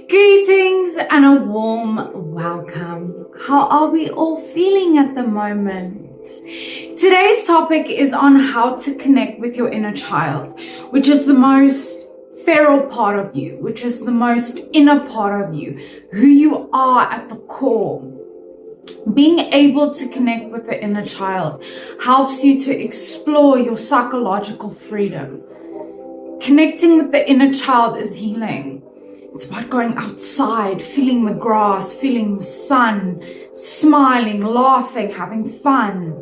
Greetings and a warm welcome. How are we all feeling at the moment? Today's topic is on how to connect with your inner child, which is the most feral part of you, which is the most inner part of you, who you are at the core. Being able to connect with the inner child helps you to explore your psychological freedom. Connecting with the inner child is healing. It's about going outside, feeling the grass, feeling the sun, smiling, laughing, having fun,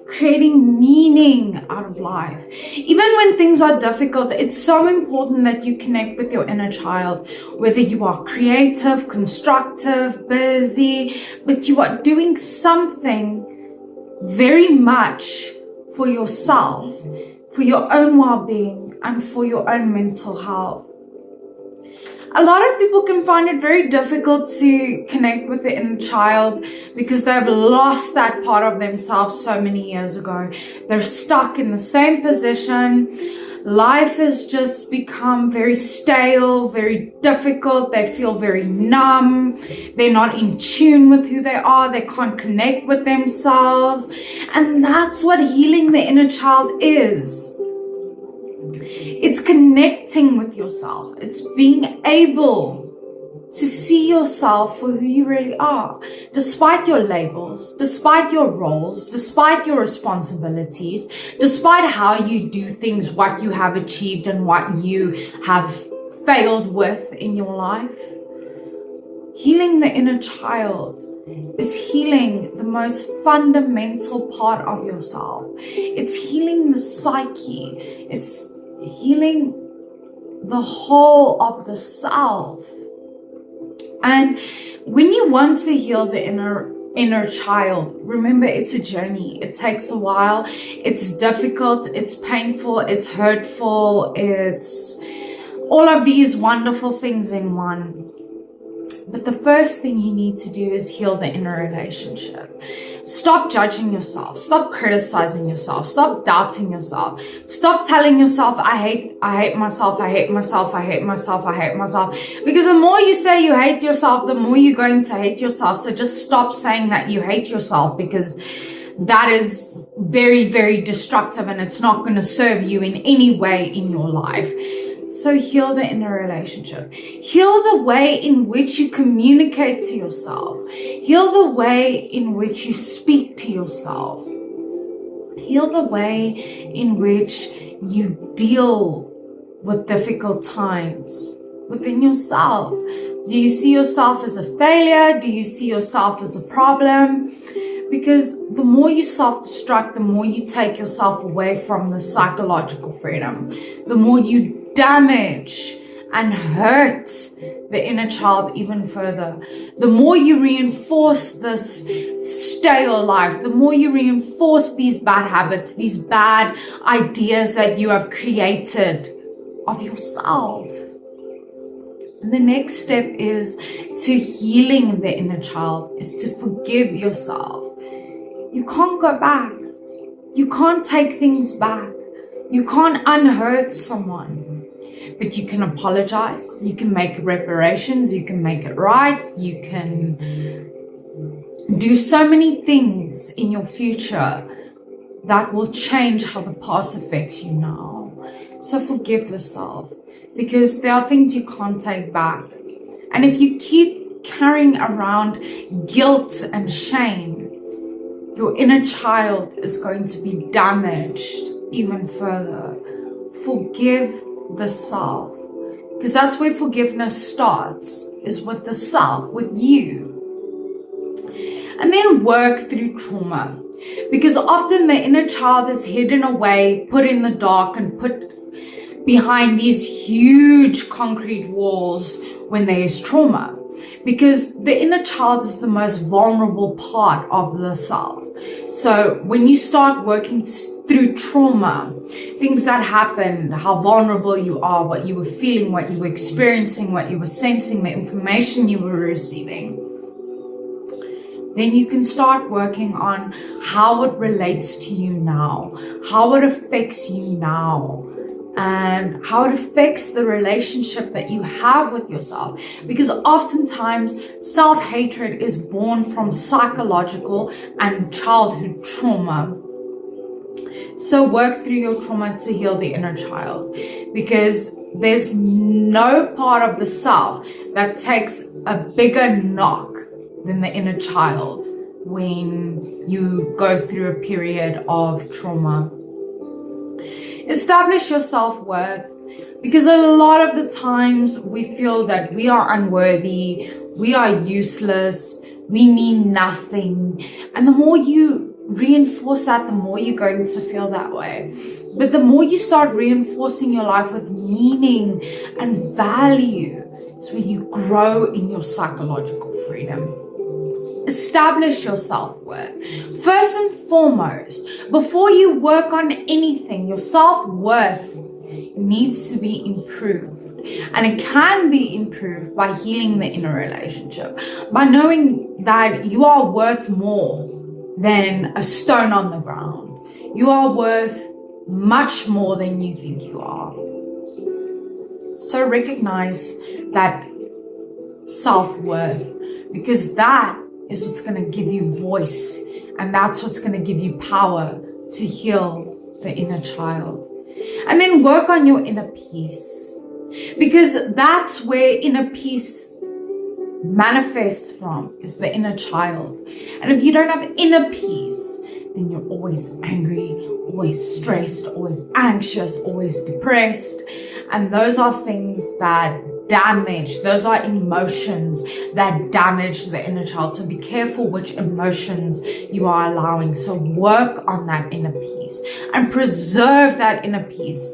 creating meaning out of life. Even when things are difficult, it's so important that you connect with your inner child, whether you are creative, constructive, busy, but you are doing something very much for yourself, for your own well-being, and for your own mental health. A lot of people can find it very difficult to connect with the inner child because they've lost that part of themselves so many years ago. They're stuck in the same position. Life has just become very stale, very difficult. They feel very numb. They're not in tune with who they are. They can't connect with themselves. And that's what healing the inner child is. It's connecting with yourself. It's being able to see yourself for who you really are, despite your labels, despite your roles, despite your responsibilities, despite how you do things, what you have achieved and what you have failed with in your life. Healing the inner child is healing the most fundamental part of yourself. It's healing the psyche. It's healing the whole of the self. And when you want to heal the inner child, remember, it's a journey. It takes a while. It's difficult. It's painful. It's hurtful. It's all of these wonderful things in one. But the first thing you need to do is heal the inner relationship. Stop judging yourself. Stop criticizing yourself. Stop doubting yourself. Stop telling yourself, I hate myself, I hate myself, I hate myself, I hate myself. Because the more you say you hate yourself, the more you're going to hate yourself. So just stop saying that you hate yourself, because that is very, very destructive and it's not going to serve you in any way in your life. So heal the inner relationship. Heal the way in which you communicate to yourself. Heal the way in which you speak to yourself. Heal the way in which you deal with difficult times within yourself. Do you see yourself as a failure? Do you see yourself as a problem? Because the more you self-destruct, the more you take yourself away from the psychological freedom, the more you damage and hurt the inner child even further. The more you reinforce this stale life, the more you reinforce these bad habits, these bad ideas that you have created of yourself. And the next step is to healing the inner child, is to forgive yourself. You can't go back. You can't take things back. You can't unhurt someone. But you can apologize. You can make reparations. You can make it right. You can do so many things in your future that will change how the past affects you now. So forgive yourself, because there are things you can't take back. And if you keep carrying around guilt and shame, your inner child is going to be damaged even further. Forgive the self, because that's where forgiveness starts, is with the self, with you. And then work through trauma, because often the inner child is hidden away, put in the dark, and put behind these huge concrete walls when there is trauma, because the inner child is the most vulnerable part of the self. So when you start working through trauma, things that happened, how vulnerable you are, what you were feeling, what you were experiencing, what you were sensing, the information you were receiving, then you can start working on how it relates to you now, how it affects you now, and how it affects the relationship that you have with yourself. Because oftentimes self-hatred is born from psychological and childhood trauma. So work through your trauma to heal the inner child, because there's no part of the self that takes a bigger knock than the inner child when you go through a period of trauma. Establish your self-worth, because a lot of the times we feel that we are unworthy, we are useless, we mean nothing. And the more you reinforce that, the more you're going to feel that way. But the more you start reinforcing your life with meaning and value, is when you grow in your psychological freedom. Establish your self-worth. First and foremost, before you work on anything, your self-worth needs to be improved. And it can be improved by healing the inner relationship, by knowing that you are worth more than a stone on the ground. You are worth much more than you think you are. So recognize that self-worth, because that is what's going to give you voice, and that's what's going to give you power to heal the inner child. And then work on your inner peace, because that's where inner peace manifests from, is the inner child. And if you don't have inner peace, then you're always angry, always stressed, always anxious, always depressed. And those are things that damage, those are emotions that damage the inner child. So be careful which emotions you are allowing. So work on that inner peace and preserve that inner peace.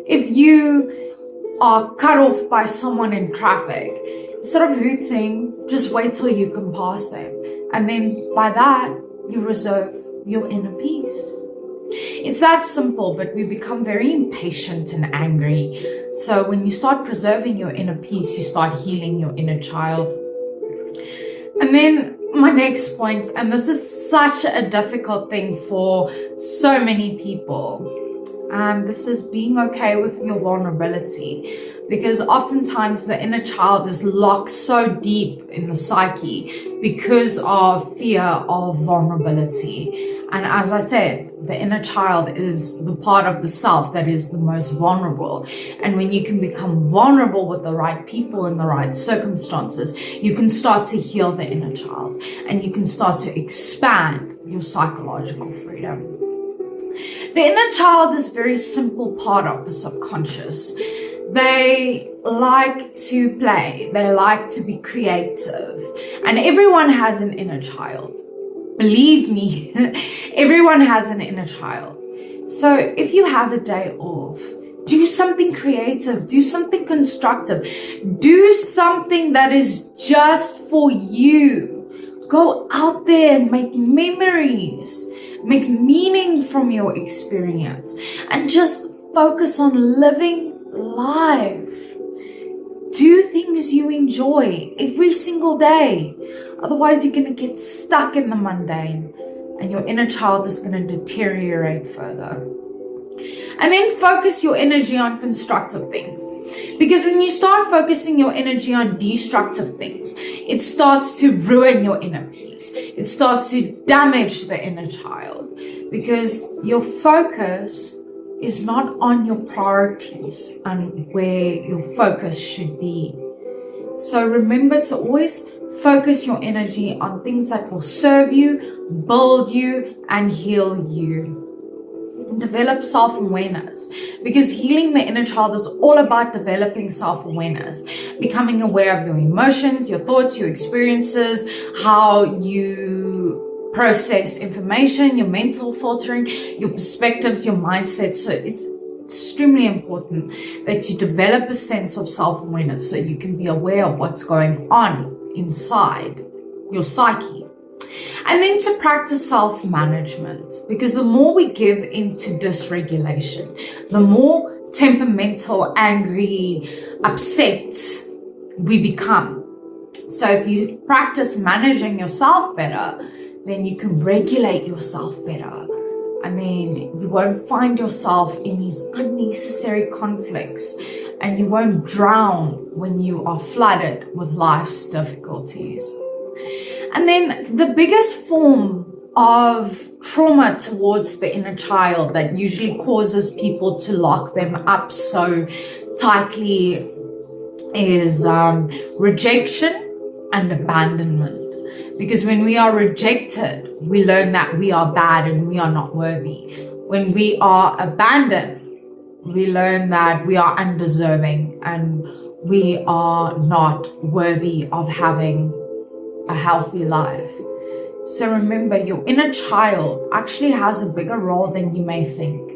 If you are cut off by someone in traffic, instead of hooting, just wait till you can pass them. And then by that, you reserve your inner peace. It's that simple, but we become very impatient and angry. So when you start preserving your inner peace, you start healing your inner child. And then my next point, and this is such a difficult thing for so many people, and this is being okay with your vulnerability. Because oftentimes the inner child is locked so deep in the psyche because of fear of vulnerability. And as I said, the inner child is the part of the self that is the most vulnerable. And when you can become vulnerable with the right people in the right circumstances, you can start to heal the inner child, and you can start to expand your psychological freedom. The inner child is a very simple part of the subconscious. They like to play. They like to be creative. And everyone has an inner child. Believe me, everyone has an inner child. So if you have a day off, do something creative, do something constructive, do something that is just for you. Go out there and make memories, make meaning from your experience, and just focus on living life. Do things you enjoy every single day. Otherwise, you're going to get stuck in the mundane, and your inner child is going to deteriorate further. And then focus your energy on constructive things. Because when you start focusing your energy on destructive things, it starts to ruin your inner peace. It starts to damage the inner child, because your focus is not on your priorities and where your focus should be. So remember to always focus your energy on things that will serve you, build you, and heal you. Develop self-awareness, because healing the inner child is all about developing self-awareness, becoming aware of your emotions, your thoughts, your experiences, how you process information, your mental filtering, your perspectives, your mindset. So it's extremely important that you develop a sense of self-awareness so you can be aware of what's going on inside your psyche. And then to practice self-management, because the more we give into dysregulation, the more temperamental, angry, upset we become. So if you practice managing yourself better, then you can regulate yourself better, and then you won't find yourself in these unnecessary conflicts, and you won't drown when you are flooded with life's difficulties. And then the biggest form of trauma towards the inner child that usually causes people to lock them up so tightly is rejection and abandonment. Because when we are rejected, we learn that we are bad and we are not worthy. When we are abandoned, we learn that we are undeserving and we are not worthy of having a healthy life. So remember, your inner child actually has a bigger role than you may think.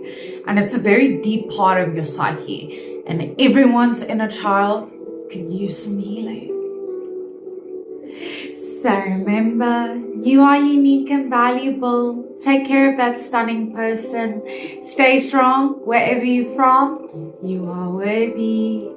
And it's a very deep part of your psyche. And everyone's inner child could use some healing. So remember, you are unique and valuable. Take care of that stunning person. Stay strong wherever you're from. You are worthy.